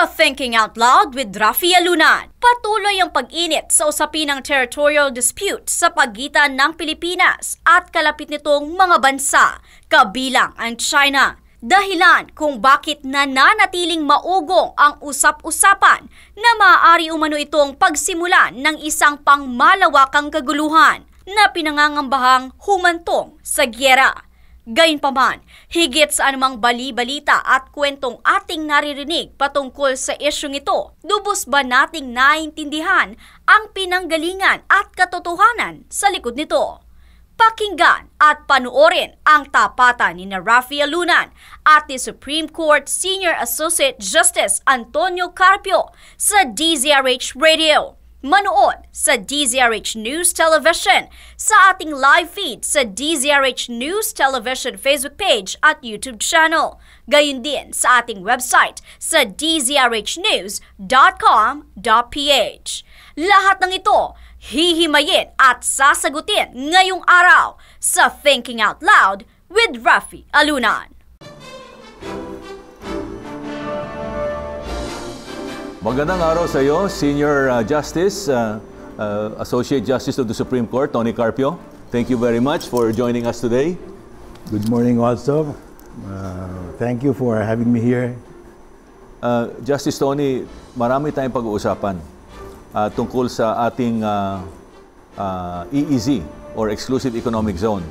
Sa Thinking Out Loud with Rafi Alunan, patuloy ang pag-init sa usapin ng territorial dispute sa pagitan ng Pilipinas at kalapit nitong mga bansa, kabilang ang China. Dahilan kung bakit nananatiling maugong ang usap-usapan na maaari umano itong pagsimulan ng isang pangmalawakang kaguluhan na pinangangambahang humantong sa gyera. Gayunpaman, higit sa anumang bali-balita at kwentong ating naririnig patungkol sa isyung ito, lubos ba nating naintindihan ang pinanggalingan at katotohanan sa likod nito? Pakinggan at panoorin ang tapatan ni Rafi Alunan at ni Supreme Court Senior Associate Justice Antonio Carpio sa DZRH Radio. Manood sa DZRH News Television sa ating live feed sa DZRH News Television Facebook page at YouTube channel. Gayon din sa ating website sa dzrhnews.com.ph. Lahat ng ito hihimayin at sasagutin ngayong araw sa Thinking Out Loud with Rafi Alunan. Magandang araw sa iyo, Senior Justice, Associate Justice of the Supreme Court, Tony Carpio. Thank you very much for joining us today. Good morning also. Thank you for having me here. Justice Tony, marami tayong pag-uusapan tungkol sa ating EEZ or Exclusive Economic Zone.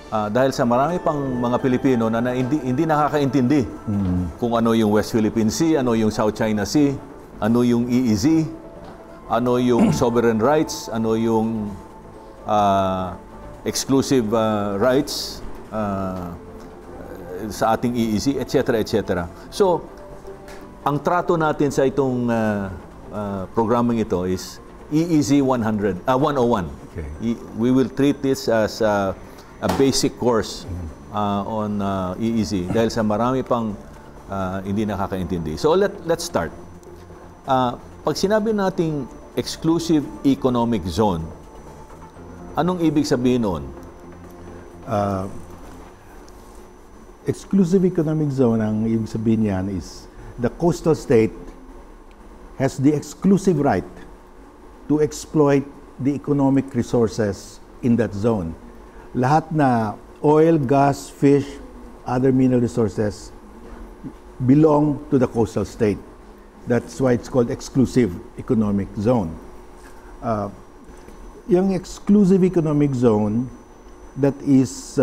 Dahil sa marami pang mga Pilipino na hindi nakakaintindi kung ano yung West Philippine Sea, ano yung South China Sea, ano yung EEZ, ano yung sovereign rights, ano yung exclusive rights sa ating EEZ, etc. etc. So, ang trato natin sa itong programming ito is EEZ 101. Okay. We will treat this as a basic course on EEZ dahil sa marami pang hindi nakakaintindi. So let's start. Pag sinabi nating exclusive economic zone, anong ibig sabihin noon? Exclusive economic zone, ang ibig sabihin niyan is the coastal state has the exclusive right to exploit the economic resources in that zone. Lahat na oil, gas, fish, other mineral resources belong to the coastal state. That's why it's called exclusive economic zone. Yung exclusive economic zone that is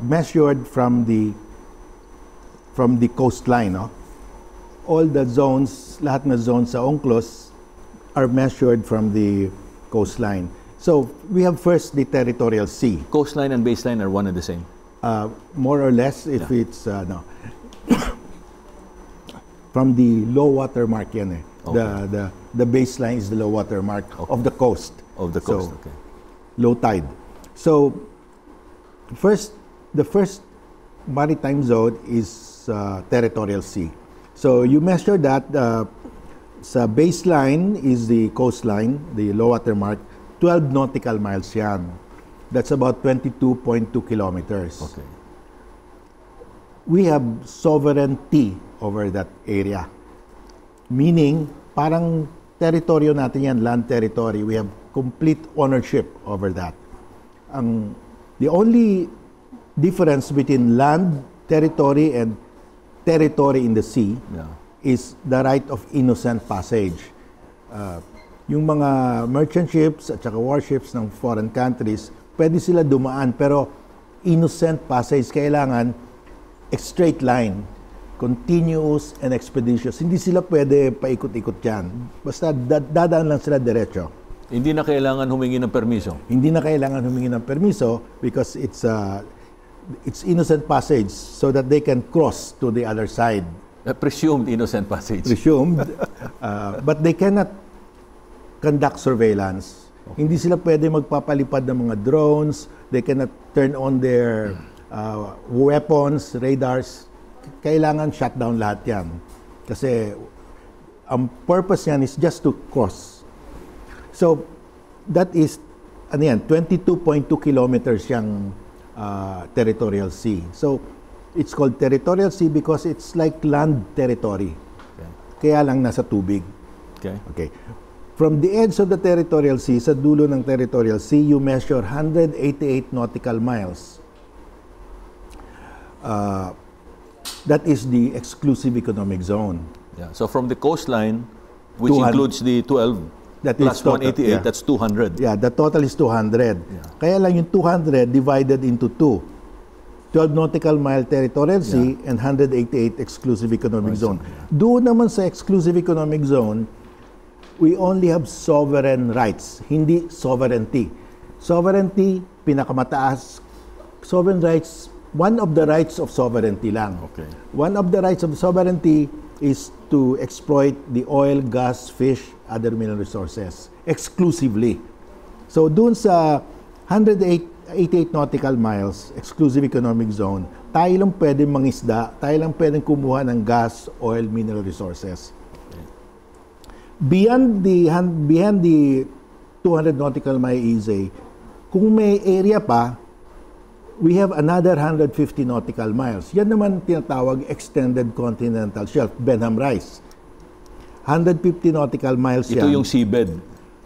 measured from the coastline, no? All the zones, lahat na zones sa UNCLOS are measured from the coastline. So, we have first the Territorial Sea. Coastline and baseline are one and the same? More or less, if it's, no. From the low water mark yan eh. Okay. The baseline is the low water mark of the coast. Of the coast, so, okay. Low tide. So, the first maritime zone is Territorial Sea. So, you measure that, sa baseline is the coastline, the low water mark, 12 nautical miles yan. That's about 22.2 kilometers. Okay. We have sovereignty over that area. Meaning, parang teritoryo natin yan, land territory. We have complete ownership over that. The only difference between land territory and territory in the sea is the right of innocent passage. Yung mga merchant ships at saka warships ng foreign countries, pwede sila dumaan pero innocent passage, kailangan straight line, continuous and expeditious. Hindi sila pwede paikot-ikot yan. Basta dadaan lang sila diretso. Hindi na kailangan humingi ng permiso? Hindi na kailangan humingi ng permiso because it's innocent passage so that they can cross to the other side. Presumed innocent passage. Presumed. But they cannot conduct surveillance. Okay. Hindi sila pwede magpapalipad ng mga drones. They cannot turn on their weapons, radars. Kailangan shutdown lahat yan. Kasi ang purpose yan is just to cross. So, that is, 22.2 kilometers yung Territorial Sea. So, It's called Territorial Sea because it's like land territory. Kaya lang nasa tubig. Okay. From the edge of the Territorial Sea, sa dulo ng Territorial Sea, you measure 188 nautical miles. That is the exclusive economic zone. Yeah. So from the coastline, which 200, includes the 12 that plus is total, 188, yeah. that's 200. Yeah, the total is 200. Yeah. Kaya lang yung 200 divided into 2. 12 nautical mile Territorial Sea and 188 exclusive economic zone. Yeah. Doon naman sa exclusive economic zone, we only have sovereign rights, hindi sovereignty. Sovereignty, pinakamataas. Sovereign rights, one of the rights of sovereignty lang. Okay. One of the rights of sovereignty is to exploit the oil, gas, fish, other mineral resources exclusively. So doon sa 188 nautical miles, exclusive economic zone, tayo lang pwedeng mangisda, tayo lang pwedeng kumuha ng gas, oil, mineral resources. Beyond the 200 nautical mile EEZ, kung may area pa, we have another 150 nautical miles. Yan naman tinatawag extended continental shelf, Benham Rice. 150 nautical miles Ito yan. yung seabed.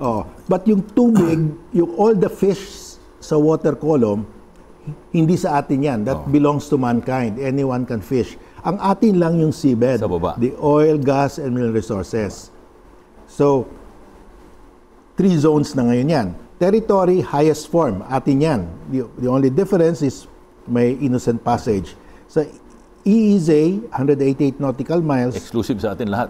Oh, but yung tubig, yung all the fish sa water column, hindi sa atin yan. That belongs to mankind. Anyone can fish. Ang atin lang yung seabed. Sa baba. The oil, gas, and mineral resources. So, 3 zones na ngayon yan. Territory, highest form. Atin yan. The only difference is may innocent passage. Sa EEZ, 188 nautical miles, Exclusive sa atin lahat.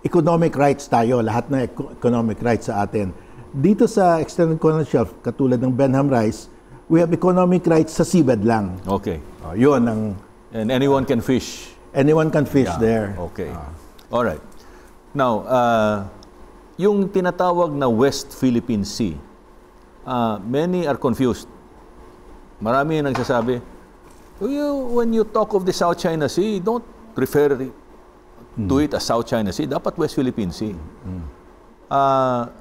economic rights tayo. Lahat na economic rights sa atin. Dito sa extended continental shelf, katulad ng Benham Rice, we have economic rights sa seabed lang. Okay. Yun ang... And anyone can fish. Anyone can fish there. Okay. All right. Now, yung tinatawag na West Philippine Sea, many are confused. Marami yung nagsasabi, when you talk of the South China Sea, don't refer to it as South China Sea. Dapat West Philippine Sea.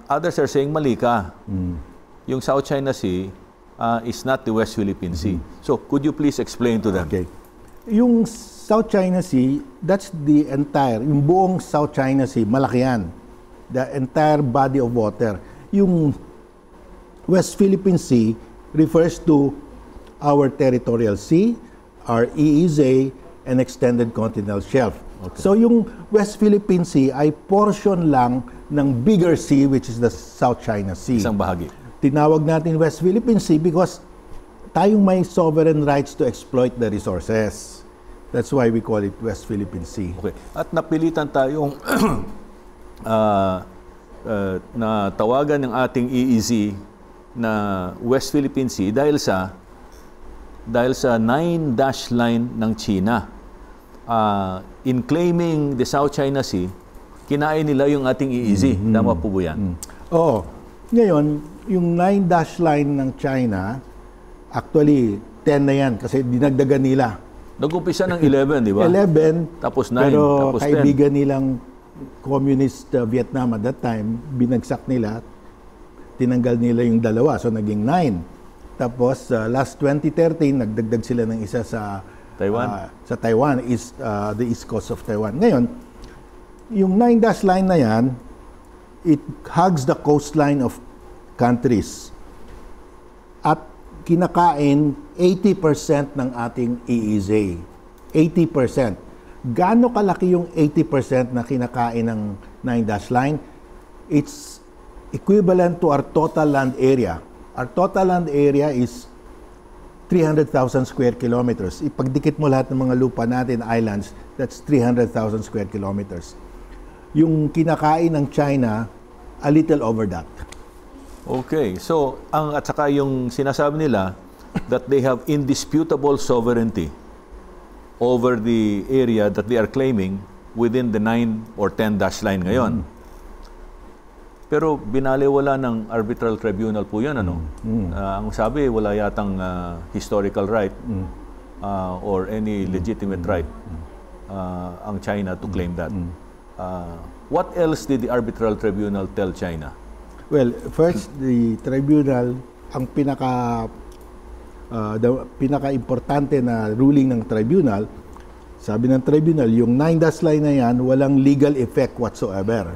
Others are saying, mali ka. Yung South China Sea is not the West Philippine Sea. So, could you please explain to them? Okay. Yung South China Sea, that's the entire, yung buong South China Sea, malaki yan. The entire body of water. Yung West Philippine Sea refers to our Territorial Sea, our EEZ, and extended continental shelf. Okay. So yung West Philippine Sea ay portion lang ng bigger sea, which is the South China Sea. Isang bahagi. Tinawag natin West Philippine Sea because tayong may sovereign rights to exploit the resources. That's why we call it West Philippine Sea. Okay. At napilitan tayong na tawagan ng ating EEZ na West Philippine Sea dahil sa 9-dash line ng China. In claiming the South China Sea, kinain nila yung ating EEZ. Tama po ba yan? Oo. Ngayon, yung 9-dash line ng China, actually, 10 na yan kasi dinagdagan nila. Nag-umpisa ng 11, di ba? 11, tapos 9, pero tapos 10. kaibigan nilang communist Vietnam at that time, binagsak nila, tinanggal nila yung dalawa, so naging 9. Tapos, last 2013, nagdagdag sila ng isa sa Taiwan. Sa Taiwan, the east coast of Taiwan. Ngayon, yung 9-dash line na yan, it hugs the coastline of countries. At kinakain 80% ng ating EEZ. 80%. Gaano kalaki yung 80% na kinakain ng 9-dash line? It's equivalent to our total land area. Our total land area is 300,000 square kilometers. Ipagdikit mo lahat ng mga lupa natin, islands, that's 300,000 square kilometers. Yung kinakain ng China, a little over that. Okay. So, at saka yung sinasabi nila that they have indisputable sovereignty over the area that they are claiming within the 9 or 10-dash line ngayon. Pero binaliwala ng arbitral tribunal po yan, ano? Ang sabi, wala yatang historical right or any legitimate right ang China to claim that. What else did the arbitral tribunal tell China? Well, first, the tribunal, ang pinaka pinaka-importante na ruling ng tribunal, sabi ng tribunal, yung 9-dash line na yan, walang legal effect whatsoever.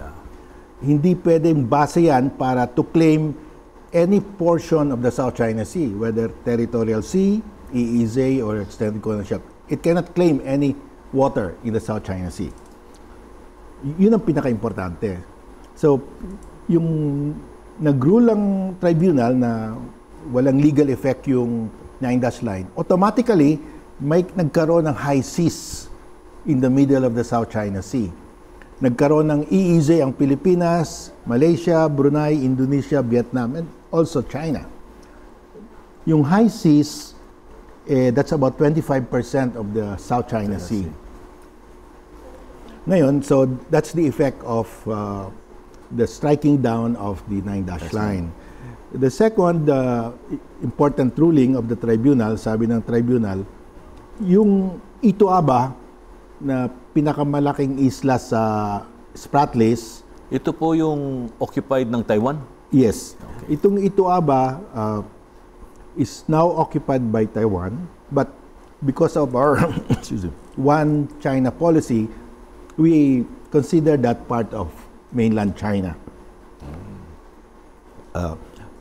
Hindi pwedeng base yan para to claim any portion of the South China Sea, whether Territorial Sea, EEZ, or Extended Economic Shelf. It cannot claim any water in the South China Sea. Yun ang pinaka-importante. So, yung nag-rule ang tribunal na walang legal effect yung 9-dash line, automatically, may nagkaroon ng high seas in the middle of the South China Sea. Nagkaroon ng EEZ ang Pilipinas, Malaysia, Brunei, Indonesia, Vietnam, and also China. Yung high seas, that's about 25% of the South China Sea. Ngayon, so that's the effect of the striking down of the 9-dash line. The second important ruling of the tribunal, sabi ng tribunal, yung Ituaba na pinakamalaking isla sa Spratlys. Ito po yung occupied ng Taiwan? Yes. Okay. Itong Ituaba is now occupied by Taiwan, but because of our one China policy, we consider that part of mainland China.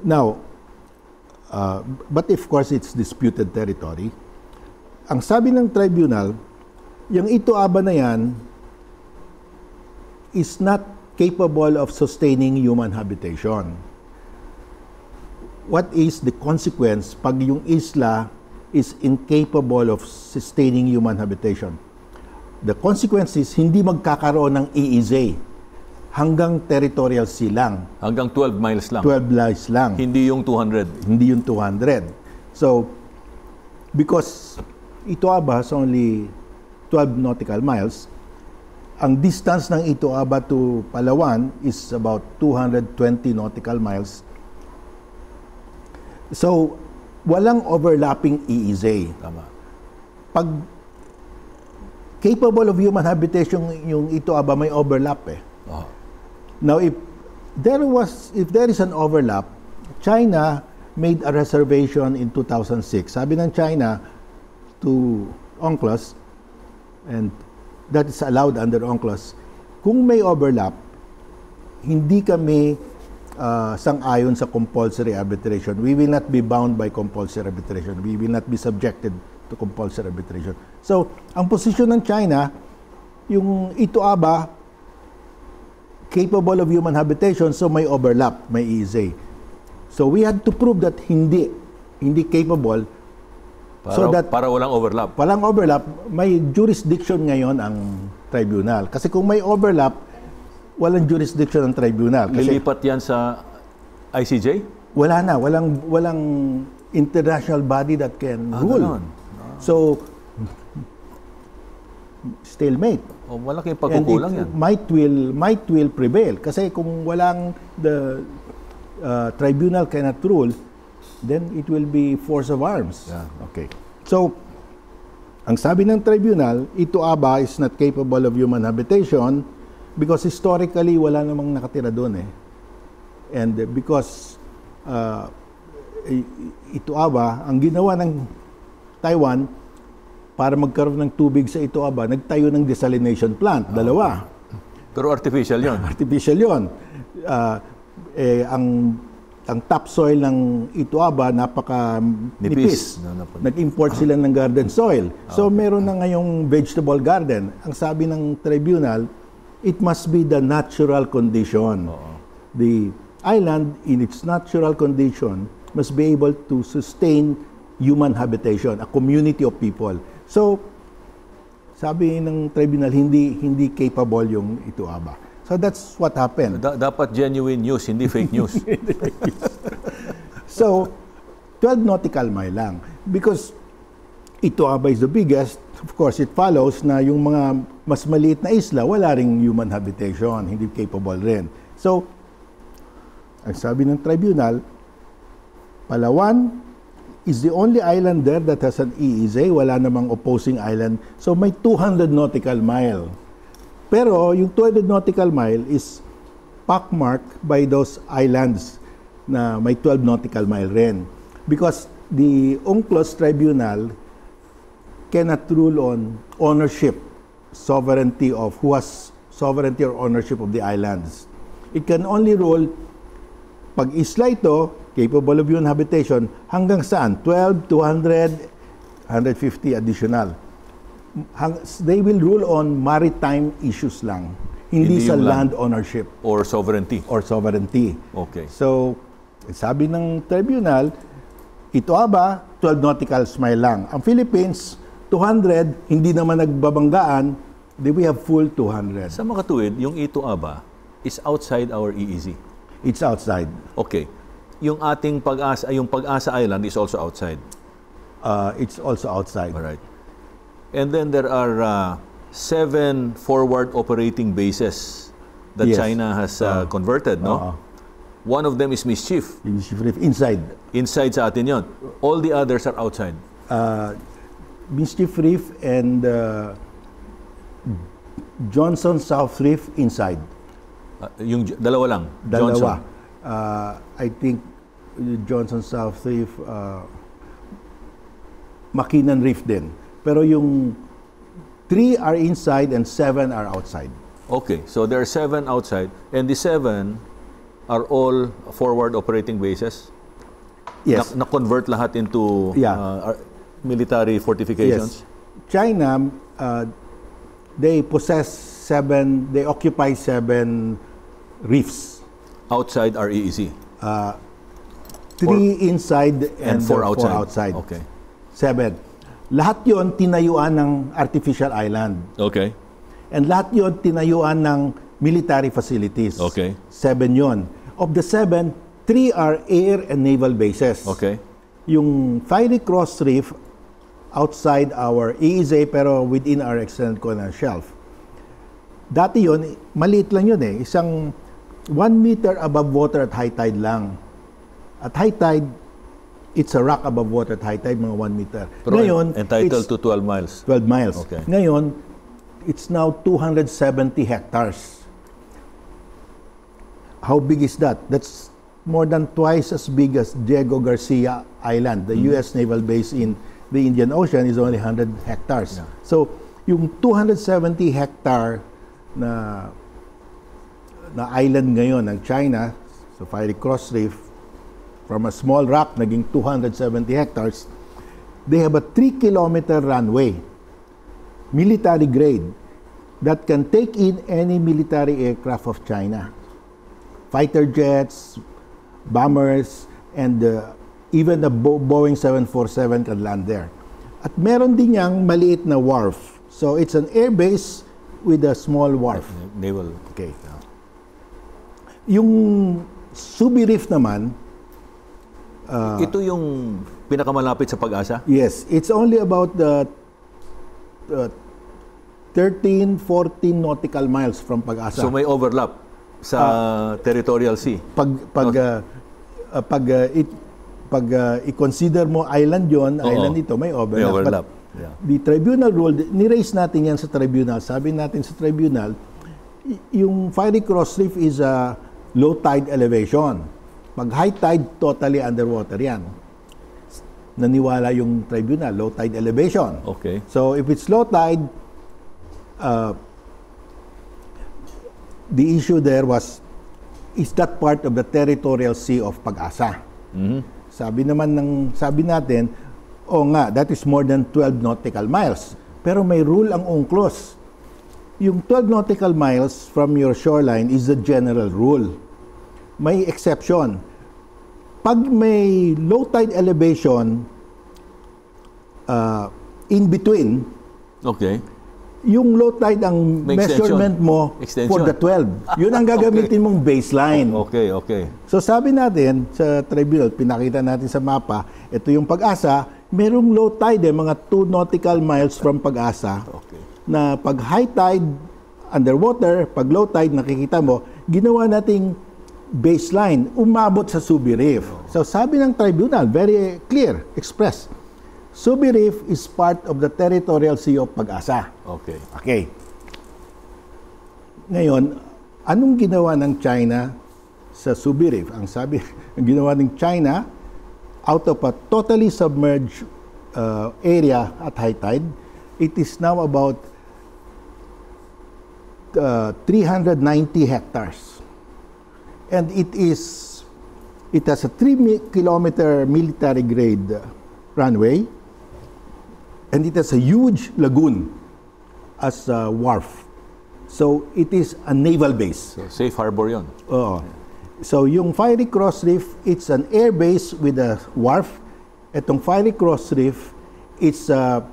Now, but of course, it's disputed territory. Ang sabi ng tribunal, yung Ituaba na yan is not capable of sustaining human habitation. What is the consequence pag yung isla is incapable of sustaining human habitation? The consequence is hindi magkakaroon ng EEZ hanggang Territorial Sea lang. Hanggang 12 miles lang? 12 miles lang. Hindi yung 200? Hindi yung 200. So, because Ituaba is only 12 nautical miles, ang distance ng Ituaba to Palawan is about 220 nautical miles. So, walang overlapping EEZ. Tama. Pag capable of human habitation yung Ituaba, may overlap eh. Oh. Now, if there is an overlap, China made a reservation in 2006. Sabi ng China to UNCLOS, and that is allowed under UNCLOS, kung may overlap, hindi kami sang-ayon sa compulsory arbitration. We will not be bound by compulsory arbitration. We will not be subjected to compulsory arbitration. So, ang posisyon ng China, yung Ituaba, capable of human habitation, so may overlap, may EEZ. So, we had to prove that hindi capable. Para walang overlap. Walang overlap, may jurisdiction ngayon ang tribunal. Kasi kung may overlap, walang jurisdiction ang tribunal. Kasi lilipat yan sa ICJ? Wala na. Walang international body that can rule. So, stalemate. O, malaking pagkukulang yan. Might will prevail. Kasi kung the tribunal cannot rule, then it will be force of arms. Yeah. Okay. So, ang sabi ng tribunal, Ituaba is not capable of human habitation because historically wala namang nakatira doon eh. And because Ituaba, ang ginawa ng Taiwan para magkaroon ng tubig sa Ituaba, nagtayo ng desalination plant, dalawa. Pero artificial yon. Artificial yon. Ang topsoil ng Ituaba napaka-nipis. Nag-import sila ng garden soil. So meron na ngayong vegetable garden. Ang sabi ng tribunal, it must be the natural condition. The island in its natural condition must be able to sustain human habitation, a community of people. So sabi ng tribunal, hindi capable yung Ituaba. So that's what happened. Dapat genuine news, hindi fake news. So, 12 nautical mile lang. Because Ituaba is the biggest, of course, it follows na yung mga mas maliit na isla, wala ring human habitation, hindi capable rin. So, ang sabi ng tribunal, Palawan is the only island there that has an EEZ, wala namang opposing island. So, may 200 nautical mile. Pero yung 200 nautical mile is pockmarked by those islands na may 12 nautical mile rin. Because the UNCLOS tribunal cannot rule on ownership, sovereignty of who has sovereignty or ownership of the islands. It can only rule pag isla ito, capable of human habitation, hanggang saan? 12, 200, 150 additional. They will rule on maritime issues lang. Hindi sa land ownership. Or sovereignty. Or sovereignty. Okay. So, sabi ng tribunal, ito ba, 12 nautical mile lang. Ang Philippines, 200, hindi naman nagbabanggaan, we have full 200. Sa makatuwid, yung ito ba is outside our EEZ. It's outside. Okay. Yung ating Pag-asa, yung Pag-asa Island is also outside. It's also outside. All right. And then there are 7 forward operating bases that Yes. China has converted, no? One of them is Mischief. Mischief Reef, inside. Inside sa atin yon. All the others are outside. Mischief Reef and Johnson South Reef inside. Yung dalawa lang. Dalawa. Johnson. I think Johnson South Reef, Makinan Reef din. Pero yung 3 are inside and 7 are outside. Okay, so there are 7 outside, and the 7 are all forward operating bases? Yes. Na-convert lahat into military fortifications? Yes. China, they possess 7, they occupy 7 reefs. Outside our EEZ? 3 inside and 4 outside. Okay. 7. Lahat yon tinayuan ng artificial island. Okay. And lahat yon tinayuan ng military facilities. Okay. 7 yon. Of the 7, 3 are air and naval bases. Okay. Yung Fiery Cross Reef, outside our EEZ pero within our extended colonial shelf. Dati yon, maliit lang yun eh. Isang 1 meter above water at high tide lang. At high tide, it's a rock above water at high tide, mga 1 meter. Pero ngayon, entitled to 12 miles. 12 miles. Okay. Ngayon, it's now 270 hectares. How big is that? That's more than twice as big as Diego Garcia Island. The U.S. naval base in the Indian Ocean is only 100 hectares. Yeah. So, yung 270 hectare na island ngayon ng China, so Fiery Cross Reef, from a small rock, naging 270 hectares, they have a 3-kilometer runway, military grade, that can take in any military aircraft of China. Fighter jets, bombers, and even the Boeing 747 can land there. At meron din niyang maliit na wharf. So it's an air base with a small wharf. Naval. Okay. Yung Subi Reef naman, ito yung pinakamalapit sa Pag-asa? yes, it's only about 13, 14 nautical miles from Pag-asa. So may overlap sa Territorial Sea? I-consider mo island yon, island ito, may overlap. May overlap. But the tribunal ruled, ni-raise natin yan sa tribunal. Sabi natin sa tribunal, yung Fiery Cross Reef is a low tide elevation. Pag high tide, totally underwater yan. Naniwala yung tribunal, low tide elevation. Okay. So if it's low tide, the issue there was, is that part of the Territorial Sea of Pag-asa? Mm-hmm. Sabi natin, nga, that is more than 12 nautical miles. Pero may rule ang UNCLOS. Yung 12 nautical miles from your shoreline is the general rule. May exception. Pag may low tide elevation in between, okay, yung low tide ang may measurement mo for the 12. Yun ang gagamitin mong baseline. Okay, okay. So sabi natin sa tribunal, pinakita natin sa mapa, ito yung Pag-asa, merong low tide mga 2 nautical miles from Pag-asa. Okay. Na pag high tide, underwater, pag low tide, nakikita mo, ginawa nating baseline, umabot sa Subi Reef. So sabi ng tribunal, very clear, express, Subi Reef is part of the Territorial Sea of Pag-asa. Okay. Okay. Ngayon, anong ginawa ng China sa Subi Reef? Ang ginawa ng China, out of a totally submerged area at high tide, it is now about 390 hectares. And it has a 3-kilometer military grade runway, and it has a huge lagoon as a wharf. So it is a naval base. So, safe harbor yun. So yung Fiery Cross Reef, it's an air base with a wharf. Itong Fiery Cross Reef, it's a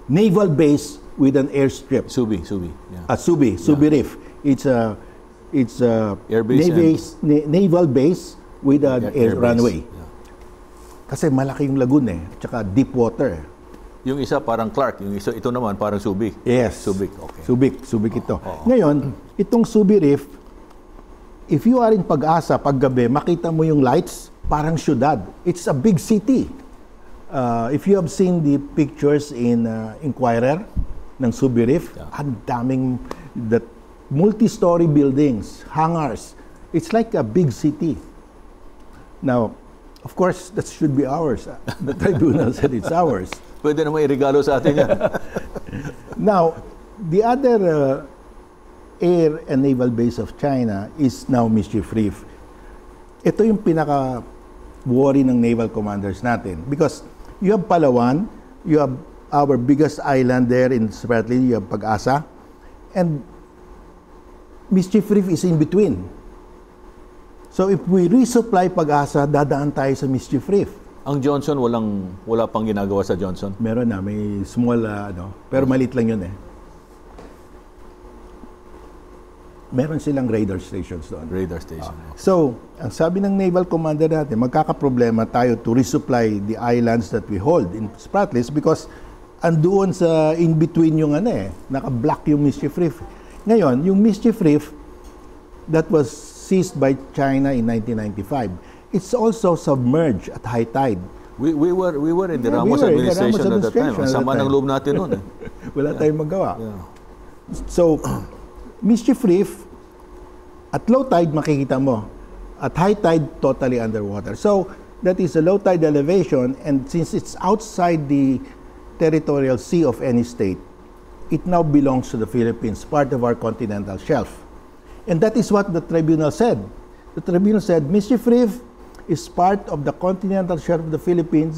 naval base with an airstrip. Subi. Yeah. Subi Reef. It's a air base naval base with an air runway. Yeah. Kasi malaki yung lagoon at saka deep water. Yung isa parang Clark, yung isa ito naman parang Subic. Yes. Subic, okay. Subic ito. Ngayon, itong Subi Reef, if you are in Pag-asa, paggabi, makita mo yung lights, parang syudad. It's a big city. If you have seen the pictures in Inquirer ng Subi Reef, ang daming multi-story buildings, hangars. It's like a big city. Now, of course, that should be ours. The tribunal said it's ours. Pwede naman irigalo sa atin yan. Now, the other air and naval base of China is now Mischief Reef. Ito yung pinaka-worry ng naval commanders natin. Because you have Palawan, you have our biggest island there in Spratly, you have Pag-asa, and Mischief Reef is in between. So if we resupply Pag-asa, dadaan tayo sa Mischief Reef. Ang Johnson, wala pang ginagawa sa Johnson? Meron na, may small, pero maliit lang yun Meron silang radar stations doon. Radar station. Okay. So, ang sabi ng naval commander natin, magkakaproblema tayo to resupply the islands that we hold in Spratlys because andoon sa in-between yung naka-block yung Mischief Reef. Ngayon, yung Mischief Reef that was seized by China in 1995, it's also submerged at high tide. We were in the Ramos administration at that time. Sama ng loob natin noon. Wala tayong magawa. Yeah. So, Mischief Reef, at low tide makikita mo. At high tide, totally underwater. So, that is a low tide elevation, and since it's outside the territorial sea of any state, it now belongs to the Philippines, part of our continental shelf. And that is what the tribunal said. The tribunal said, Mischief Reef is part of the continental shelf of the Philippines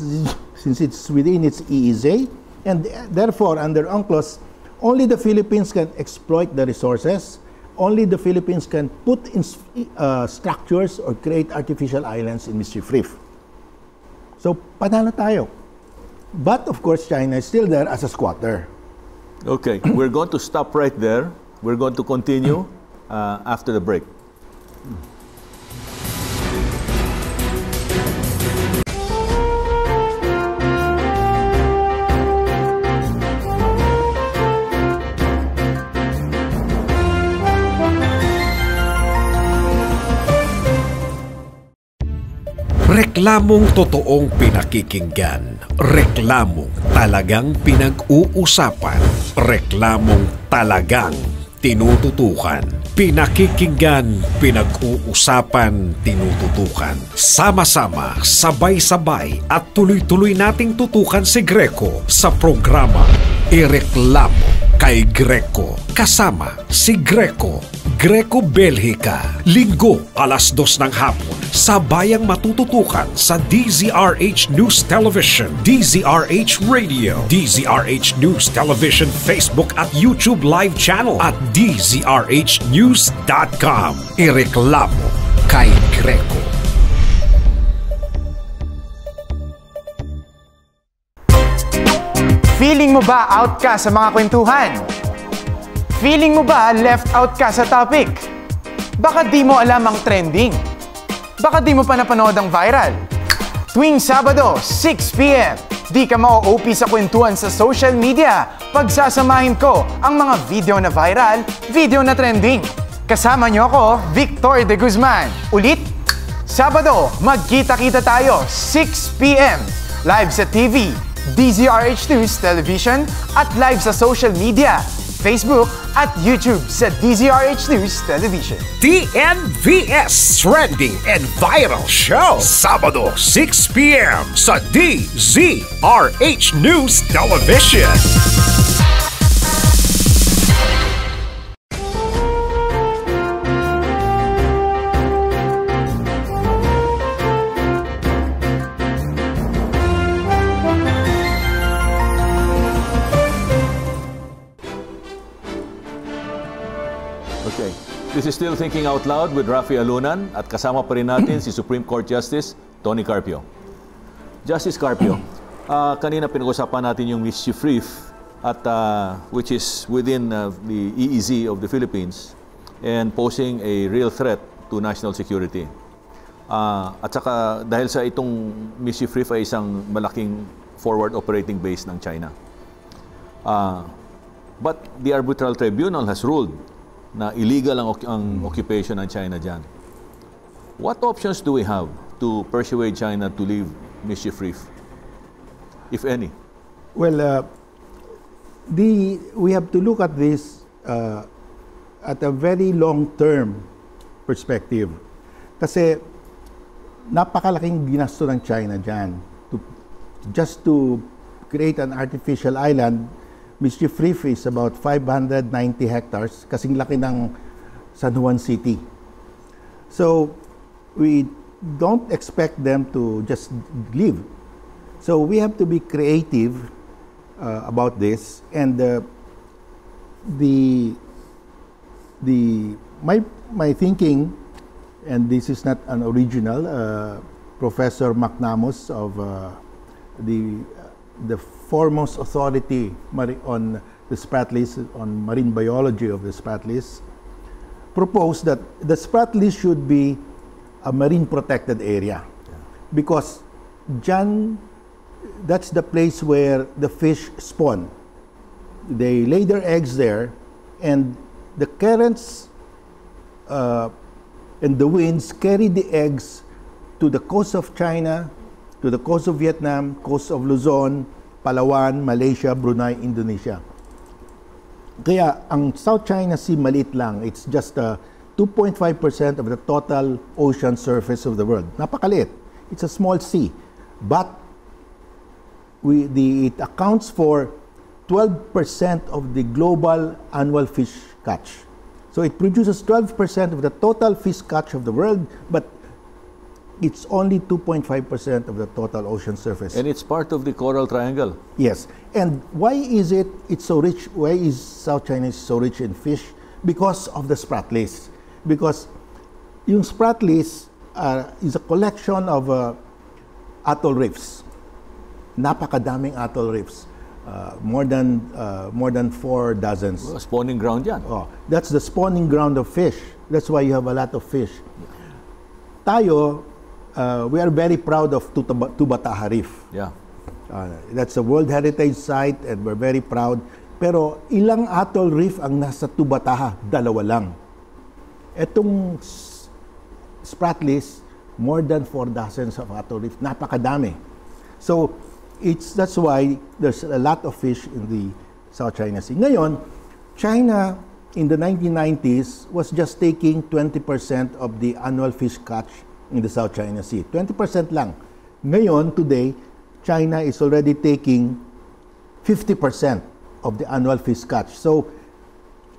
since it's within its EEZ, and therefore, under UNCLOS, only the Philippines can exploit the resources, only the Philippines can put in structures or create artificial islands in Mischief Reef. So, panalo tayo. But, of course, China is still there as a squatter. Okay, we're going to stop right there. We're going to continue after the break. Reklamong totoong pinakikinggan. Reklamong talagang pinag-uusapan. Reklamong talagang tinututukan. Pinakikinggan, pinag-uusapan, tinututukan. Sama-sama, sabay-sabay at tuloy-tuloy nating tutukan si Greco sa programa Ireklamo kay Greco. Kasama si Greco. Greco Belgica. Linggo, alas 2 ng hapon. Sabayang matututukan sa DZRH News Television, DZRH Radio, DZRH News Television Facebook at YouTube live channel at dzrhnews.com. Ireklamo kay Greco. Feeling mo ba out ka sa mga kwentuhan? Feeling mo ba left out ka sa topic? Baka di mo alam ang trending. Baka di mo pa napanood ang viral. Tuwing Sabado, 6 p.m., di ka ma-OP sa kwentuhan sa social media. Pagsasamahin ko ang mga video na viral, video na trending. Kasama niyo ako, Victor de Guzman. Ulit, Sabado, magkita-kita tayo, 6 p.m. Live sa TV, DZRH News Television at live sa social media, Facebook at YouTube sa DZRH News Television. TNVS Trending and Viral Show. Sabado, 6 p.m. sa DZRH News Television. Okay. This is Still Thinking Out Loud with Rafi Alunan at kasama pa rin natin si Supreme Court Justice Tony Carpio. Justice Carpio, kanina pinag-usapan natin yung Mischief Reef at which is within the EEZ of the Philippines and posing a real threat to national security. At saka dahil sa itong Mischief Reef ay isang malaking forward operating base ng China. But the Arbitral Tribunal has ruled na illegal ang occupation ng China dyan. What options do we have to persuade China to leave Mischief Reef, if any? Well, we have to look at this at a very long-term perspective. Kasi napakalaking ginasto ng China dyan just to create an artificial island. Mischief Reef is about 590 hectares, kasing laki ng San Juan City. So, we don't expect them to just leave. So, we have to be creative about this. And my thinking, and this is not an original, Professor McNamus of the foremost authority on the Spratlys, on marine biology of the Spratlys, proposed that the Spratlys should be a marine protected area. Because that's the place where the fish spawn. They lay their eggs there, and the currents and the winds carry the eggs to the coast of China, to the coast of Vietnam, coast of Luzon, Palawan, Malaysia, Brunei, Indonesia. Kaya ang South China Sea maliit lang. It's just 2.5% of the total ocean surface of the world. Napakaliit. It's a small sea. But it accounts for 12% of the global annual fish catch. So it produces 12% of the total fish catch of the world, but it's only 2.5% of the total ocean surface. And it's part of the Coral Triangle. Yes. And why is it's so rich? Why is South China so rich in fish? Because of the Spratlys. Because yung Spratlys is a collection of atoll reefs. Napakadaming atoll reefs. More than 4 dozens. Well, spawning ground yan. Oh, that's the spawning ground of fish. That's why you have a lot of fish. Tayo, we are very proud of Tubataha Reef. Yeah. That's a World Heritage Site and we're very proud. Pero ilang atoll reef ang nasa Tubataha? 2 lang. Etong Spratlys, more than 4 dozens of atoll reef. Napakadami. So, that's why there's a lot of fish in the South China Sea. Ngayon, China in the 1990s was just taking 20% of the annual fish catch in the South China Sea. 20% lang. Ngayon, today, China is already taking 50% of the annual fish catch. So,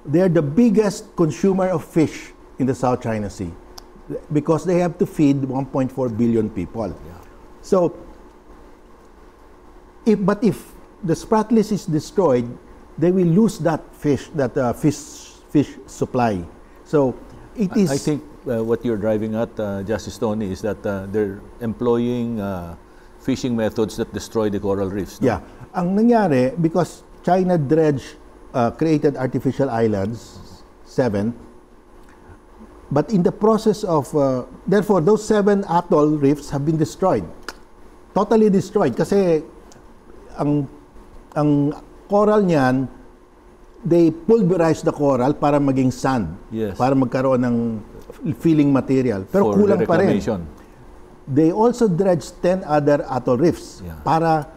they're the biggest consumer of fish in the South China Sea because they have to feed 1.4 billion people. Yeah. So, if the Spratlys is destroyed, they will lose that fish supply. So, it is... I think what you're driving at, Justice Tony, is that they're employing fishing methods that destroy the coral reefs. No? Yeah. Ang nangyari, because China created artificial islands, 7, but in the process of, therefore, those 7 atoll reefs have been destroyed. Totally destroyed. Kasi ang coral niyan, they pulverize the coral para maging sand. Yes. Para magkaroon ng filling material. Pero for kulang the pa rin. They also dredge 10 other atoll reefs para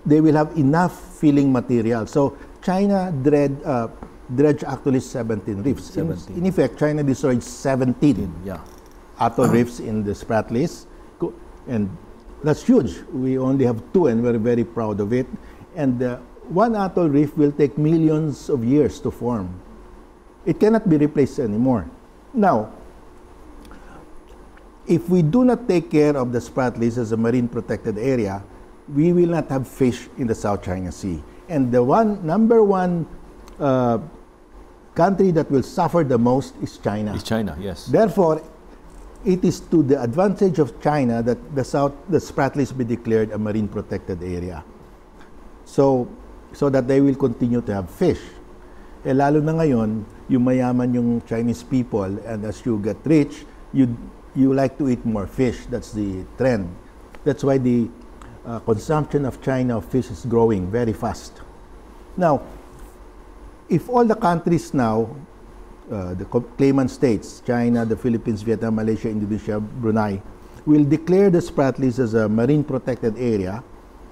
they will have enough filling material. So, China dredged actually 17 reefs. 17. In effect, China destroyed 17 Yeah. atoll reefs in the Spratlys, and that's huge. We only have 2, and we're very proud of it. And one atoll reef will take millions of years to form. It cannot be replaced anymore. Now, if we do not take care of the Spratlys as a marine protected area, we will not have fish in the South China Sea. And the number one country that will suffer the most is China. It's China, yes. Therefore, it is to the advantage of China that the Spratlys be declared a marine protected area. So that they will continue to have fish. Lalo na ngayon, yung mayaman yung Chinese people, and as you get rich, you like to eat more fish. That's the trend. That's why the consumption of China of fish is growing very fast. Now, if all the countries now, the claimant states, China, the Philippines, Vietnam, Malaysia, Indonesia, Brunei, will declare the Spratlys as a marine protected area,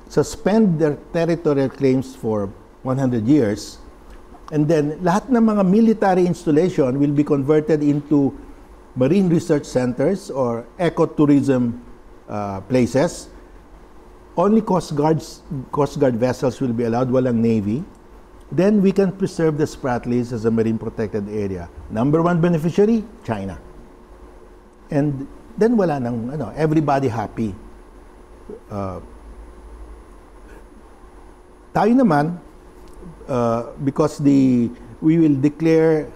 suspend their territorial claims for 100 years, and then lahat ng mga military installation will be converted into marine research centers or ecotourism places. Only Coast Guard vessels will be allowed, walang Navy. Then we can preserve the Spratlys as a marine protected area. Number one beneficiary, China. And then wala nang, everybody happy. Tayo naman, because we will declare,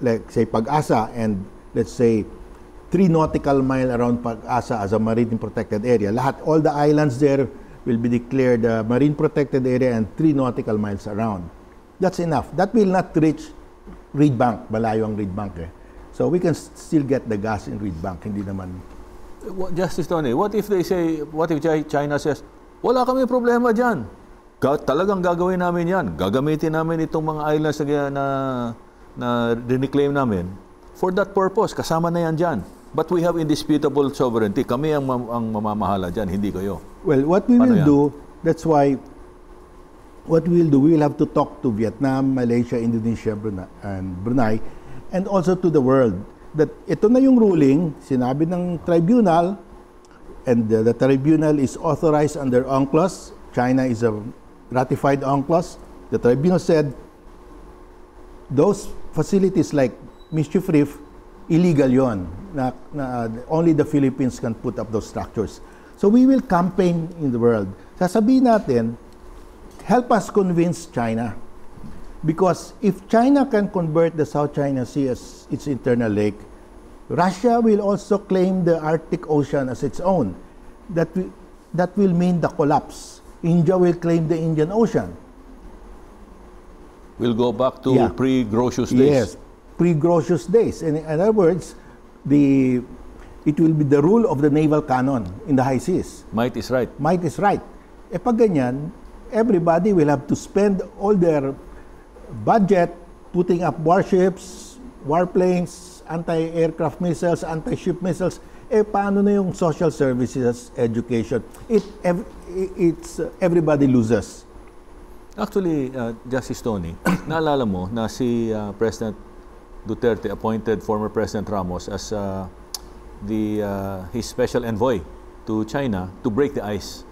like say Pag-asa, and let's say 3 nautical mile around Pag-asa as a marine protected area. All the islands there will be declared a marine protected area and 3 nautical miles around. That's enough. That will not reach Reed Bank, malayo ang Reed Bank eh. So we can still get the gas in Reed Bank, hindi naman. Justice Tony, what if China says, wala kami problema dyan. Talagang gagawin namin yan. Gagamitin namin itong mga islands na reclaim namin. For that purpose, kasama na yan dyan. But we have indisputable sovereignty. Kami ang mamamahala dyan, hindi kayo. Well, what we will do, that's why, what we will do, we will have to talk to Vietnam, Malaysia, Indonesia, Brunei, and also to the world. That ito na yung ruling, sinabi ng tribunal, and the tribunal is authorized under UNCLOS. China is a ratified UNCLOS. The tribunal said those facilities like Mischief Reef, illegal yon. Only the Philippines can put up those structures. So we will campaign in the world. Sasabihin natin, help us convince China. Because if China can convert the South China Sea as its internal lake, Russia will also claim the Arctic Ocean as its own. That will mean the collapse. India will claim the Indian Ocean. We'll go back to pre-Grotius days. Yes, pre-Grotius days. In other words, it will be the rule of the naval cannon in the high seas. Might is right. Might is right. Pag ganyan, everybody will have to spend all their budget putting up warships, warplanes, anti-aircraft missiles, anti-ship missiles. Paano na yung social services, education? It's everybody loses. Actually, Justice Tony, naalala mo na si President Duterte appointed former President Ramos as his special envoy to China to break the ice.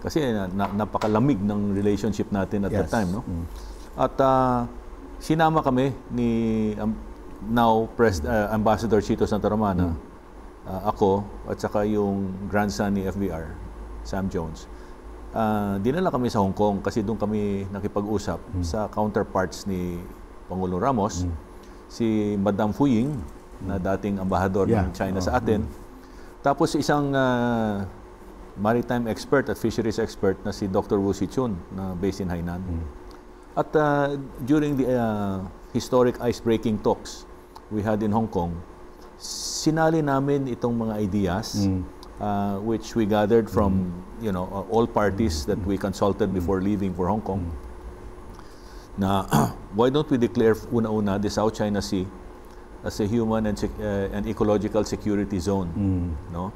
Kasi napakalamig ng relationship natin at that time, no? At sinama kami ni now Ambassador Chito Santa Romana, ako at saka yung grandson ni FBR, Sam Jones. Dinala kami sa Hong Kong kasi doon kami nakipag-usap sa counterparts ni Pangulong Ramos, si Madam Fu Ying, na dating ambahador ng China sa atin. Tapos isang maritime expert at fisheries expert na si Dr. Wu Sichun na based in Hainan. At during the historic ice-breaking talks we had in Hong Kong, sinali namin itong mga ideas which we gathered from all parties that we consulted before leaving for Hong Kong. Na why don't we declare una-una the South China Sea as a human and ecological security zone, no?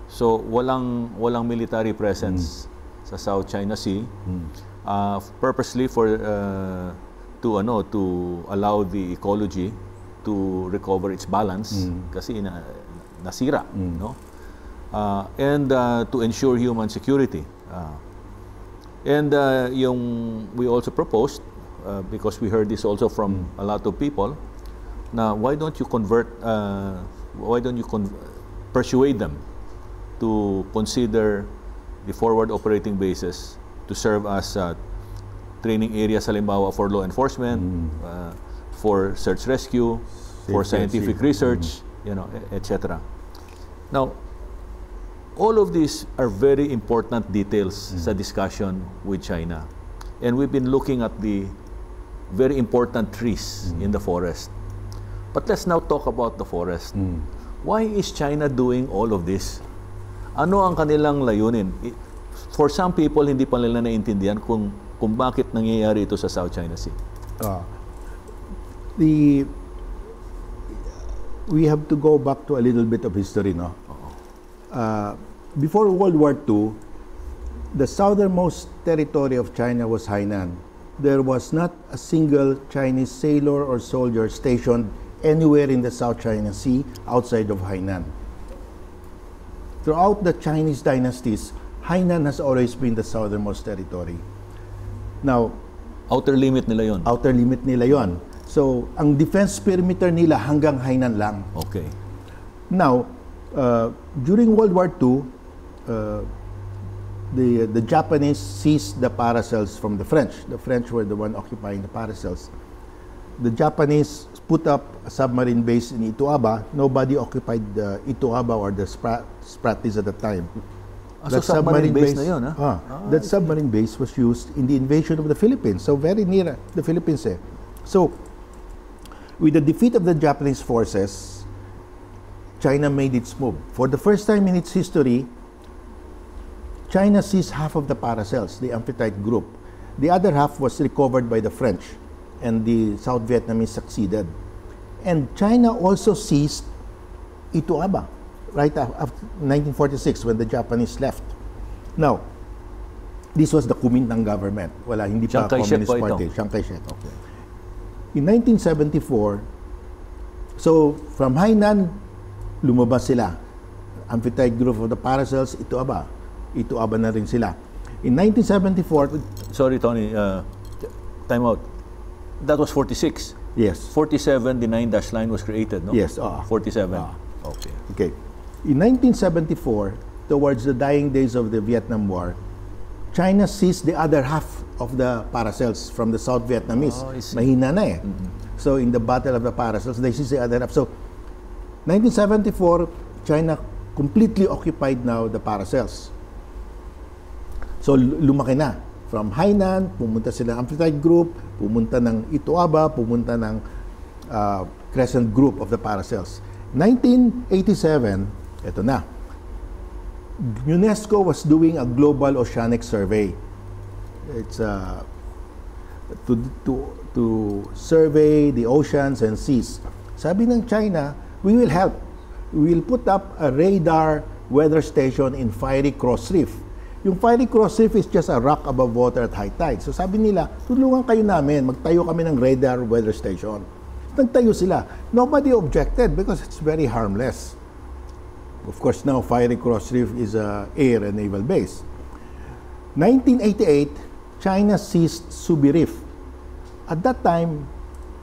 So walang military presence sa South China Sea. purposely to allow the ecology to recover its balance kasi nasira, no? And to ensure human security. We also proposed, because we heard this also from a lot of people, na why don't you persuade them to consider the forward operating bases to serve as training areas, halimbawa for law enforcement, for search rescue, for scientific research, etc. Now, all of these are very important details sa discussion with China. And we've been looking at the very important trees in the forest. But let's now talk about the forest. Why is China doing all of this? Ano ang kanilang layunin? For some people, hindi pa nila naiintindihan kung bakit nangyayari ito sa South China Sea. We have to go back to a little bit of history, no? Before World War II, the southernmost territory of China was Hainan. There was not a single Chinese sailor or soldier stationed anywhere in the South China Sea outside of Hainan. Throughout the Chinese dynasties, Hainan has always been the southernmost territory. Now, outer limit nila yon. Outer limit nila yon. So, ang defense perimeter nila hanggang Hainan lang. Okay. Now, during World War II, the Japanese seized the paracels from the French. The French were the one occupying the paracels. The Japanese put up a submarine base in Ituaba. Nobody occupied Ituaba or the Spratlys at the time. So submarine base na yun, that submarine base was used in the invasion of the Philippines. So very near the Philippines. So, with the defeat of the Japanese forces, China made its move. For the first time in its history, China seized half of the paracels, the amphitite group. The other half was recovered by the French, and the South Vietnamese succeeded. And China also seized Ituaba, right after 1946, when the Japanese left. Now, this was the Kuomintang government. Wala, hindi pa Communist Party. Chiang Kai-shek. Okay. In 1974, so from Hainan, lumabas sila. Amphitite group of the paracels, Ituaba. Ituaba na rin sila. In 1974... Sorry, Tony. Time out. That was 46. Yes. 47, the 9-dash line was created, no? Yes. 47. Okay. In 1974, towards the dying days of the Vietnam War, China seized the other half of the paracels from the South Vietnamese. Mahina na eh. So in the Battle of the Paracels, they seized the other half. So 1974, China completely occupied now the paracels. So lumaki na. From Hainan, pumunta sila ng Amphitite Group, pumunta ng Ituaba, pumunta ng Crescent Group of the paracels. 1987, eto na. UNESCO was doing a global oceanic survey. It's to survey the oceans and seas. Sabi ng China, we will help. We will put up a radar weather station in Fiery Cross Reef. Yung Fiery Cross Reef is just a rock above water at high tide. So sabi nila, tulungan kayo namin, magtayo kami ng radar weather station. Nagtayo sila. Nobody objected because it's very harmless. Of course, now Fiery Cross Reef is a air and naval base. 1988, China seized Subi Reef. At that time,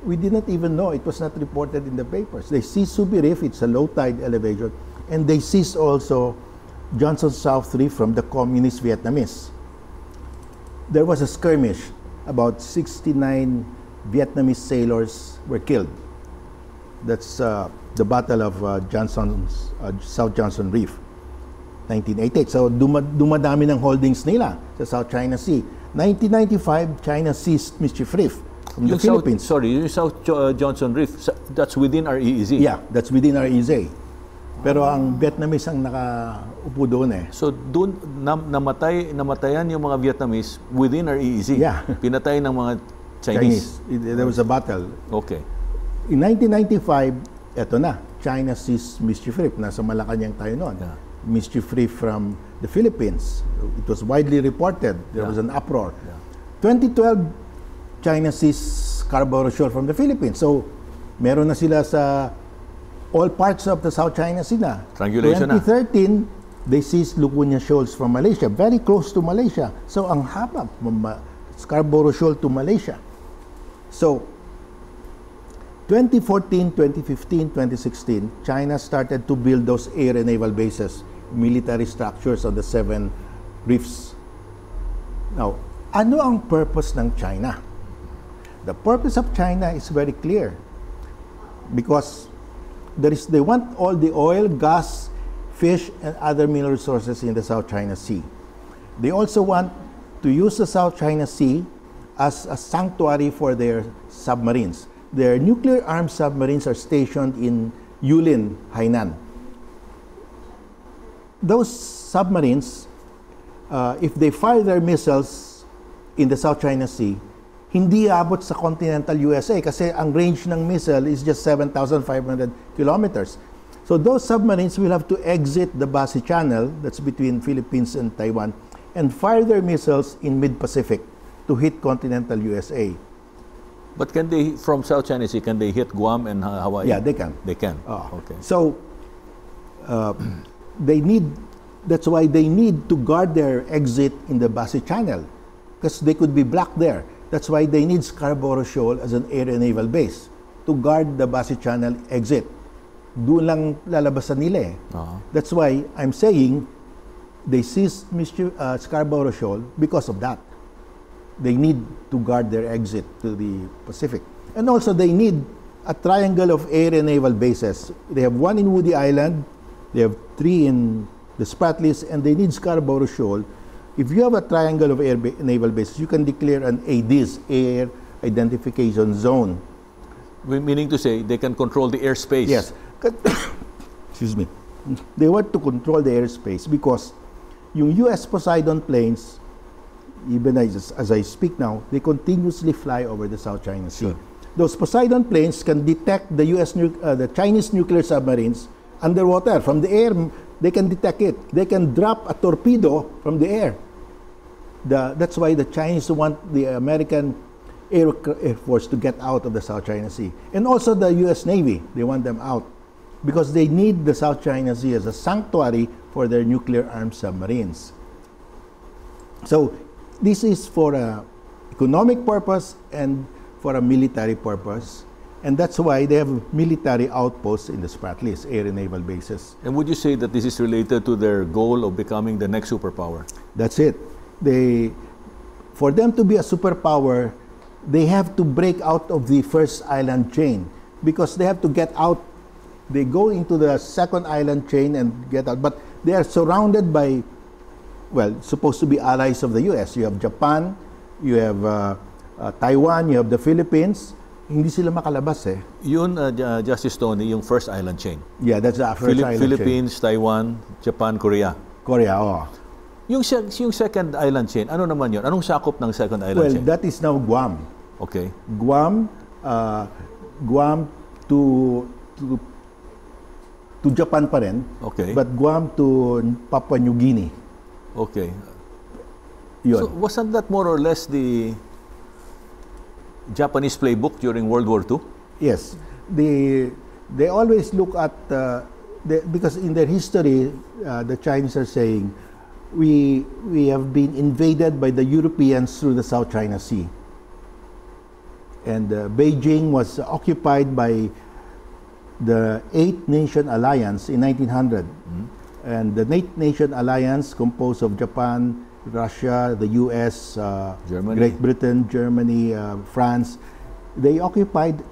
we did not even know. It was not reported in the papers. They seized Subi Reef. It's a low tide elevation. And they seized also Johnson South Reef from the Communist Vietnamese. There was a skirmish. About 69 Vietnamese sailors were killed. That's the Battle of South Johnson Reef, 1988. So dumadami ng holdings nila sa South China Sea. 1995, China seized Mischief Reef from the Philippines. Yung South Johnson Reef, that's within our EEZ? Yeah, that's within our EEZ. Pero ang Vietnamese ang nakaupo doon eh. So doon namatayan yung mga Vietnamese within our EEZ? Yeah. Pinatay ng mga Chinese? There was a battle. Okay. In 1995, eto na, China seized Mischief Reef. Nasa Malacanang tayo noon. Yeah. Mischief Reef from the Philippines. It was widely reported. There was an uproar. Yeah. 2012, China seized Scarborough Shoal from the Philippines. So, meron na sila sa all parts of the South China Sea na. Triangulation 2013, they seized Lukunya Shoals from Malaysia, very close to Malaysia. So, ang haba, Scarborough Shoal to Malaysia. So, 2014, 2015, 2016, China started to build those air and naval bases, military structures on the 7 reefs. Now, ano ang purpose ng China? The purpose of China is very clear because they want all the oil, gas, fish, and other mineral resources in the South China Sea. They also want to use the South China Sea as a sanctuary for their submarines. Their nuclear-armed submarines are stationed in Yulin, Hainan. Those submarines, if they fire their missiles in the South China Sea, hindi abot sa continental USA kasi ang range ng missile is just 7,500 kilometers. So those submarines will have to exit the Basi Channel, that's between Philippines and Taiwan, and fire their missiles in mid-Pacific to hit continental USA. But can they, from South China Sea, can they hit Guam and Hawaii? Yeah, they can. They can. Okay. So, that's why they need to guard their exit in the Basi Channel because they could be blocked there. That's why they need Scarborough Shoal as an air and naval base to guard the Basi Channel exit. Doon lang lalabasan nila eh. That's why I'm saying they seized Scarborough Shoal because of that. They need to guard their exit to the Pacific. And also, they need a triangle of air and naval bases. They have 1 in Woody Island, they have 3 in the Spratlys, and they need Scarborough Shoal. If you have a triangle of air naval bases, you can declare an ADIZ, Air Identification Zone. Meaning to say, they can control the airspace. Yes. Excuse me. They want to control the airspace because yung US Poseidon planes, even as I speak now, they continuously fly over the South China Sea. Sure. Those Poseidon planes can detect the Chinese nuclear submarines underwater. From the air, they can detect it. They can drop a torpedo from the air. That's why the Chinese want the American Air Force to get out of the South China Sea. And also the US Navy, they want them out because they need the South China Sea as a sanctuary for their nuclear-armed submarines. So, this is for an economic purpose and for a military purpose. And that's why they have military outposts in the Spratlys, air and naval bases. And would you say that this is related to their goal of becoming the next superpower? That's it. For them to be a superpower, they have to break out of the first island chain because they have to get out. They go into the second island chain and get out. But they are surrounded by, well, supposed to be allies of the US. You have Japan, you have Taiwan, you have the Philippines. Hindi sila makalabas eh. Yun, Justice Tony, yung first island chain. Yeah, that's the first island Philippines, chain. Taiwan, Japan, Korea. Korea, oh. Yung second island chain, ano naman yun? Anong sakop ng second island chain? Well, that is now Guam. Okay. Guam to Japan pa rin. Okay. But Guam to Papua New Guinea. Okay. Yun. So, wasn't that more or less the Japanese playbook during World War II? Yes. They always look at, because in their history, the Chinese are saying, we have been invaded by the Europeans through the South China Sea. And Beijing was occupied by the 8-Nation Alliance in 1900. Mm-hmm. And the 8-Nation Alliance composed of Japan, Russia, the US, Great Britain, Germany, France. They occupied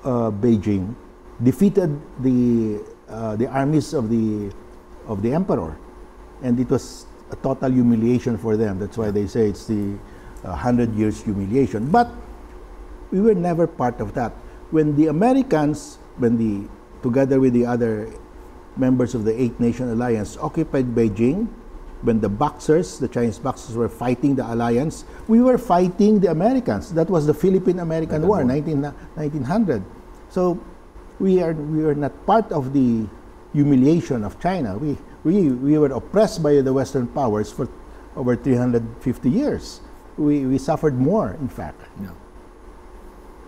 Beijing, defeated the armies of the emperor, and it was a total humiliation for them. That's why they say it's the 100 years humiliation. But we were never part of that. When the Americans, together with the other members of the 8-Nation Alliance, occupied Beijing, when the Chinese boxers were fighting the alliance, we were fighting the Americans. That was the Philippine-American War, 1900. So we were not part of the humiliation of China. We were oppressed by the Western powers for over 350 years. we suffered more, in fact. Yeah.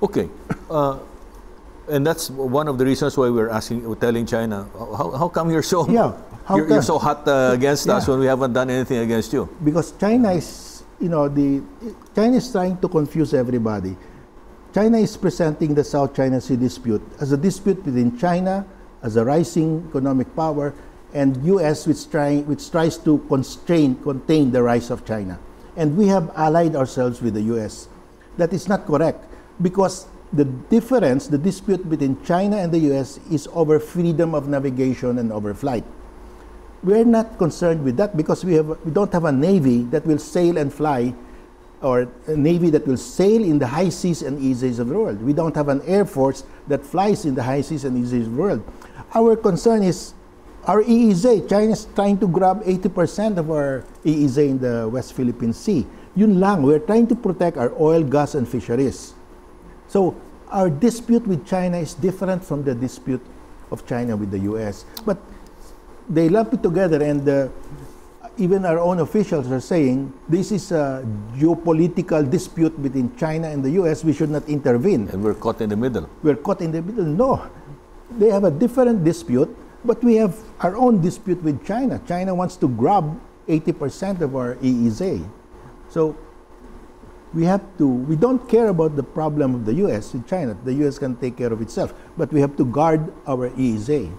Okay. And that's one of the reasons why we're telling China, how come you're so you're so hot against us when we haven't done anything against you? Because China is, China is trying to confuse everybody. China is presenting the South China Sea dispute as a dispute within China, as a rising economic power, and U.S. which tries to contain the rise of China. And we have allied ourselves with the U.S. That is not correct, because the difference, the dispute between China and the U.S. is over freedom of navigation and over flight. We're not concerned with that because we don't have a navy that will sail and fly, or a navy that will sail in the high seas and EEZs of the world. We don't have an air force that flies in the high seas and EEZs of the world. Our concern is our EEZ. China is trying to grab 80% of our EEZ in the West Philippine Sea. Yun lang, we're trying to protect our oil, gas, and fisheries. So our dispute with China is different from the dispute of China with the U.S. But they lump it together, and even our own officials are saying this is a geopolitical dispute between China and the U.S. We should not intervene. And we're caught in the middle. We're caught in the middle. No. They have a different dispute, but we have our own dispute with China. China wants to grab 80% of our EEZ. So we don't care about the problem of the U.S. with China. The U.S. can take care of itself, but we have to guard our EEZ.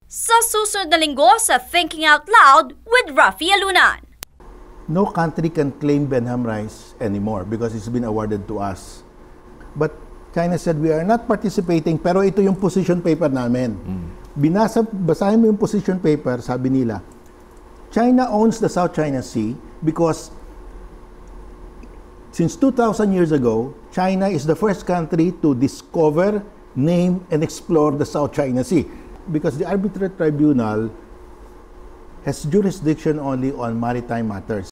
Sa susunod na linggo sa Thinking Out Loud with Rafi Alunan. No country can claim Benham rice anymore because it's been awarded to us. But China said we are not participating, pero ito yung position paper namin. Basahin mo yung position paper, sabi nila, China owns the South China Sea because since 2,000 years ago, China is the first country to discover, name, and explore the South China Sea. Because the arbitrary tribunal has jurisdiction only on maritime matters.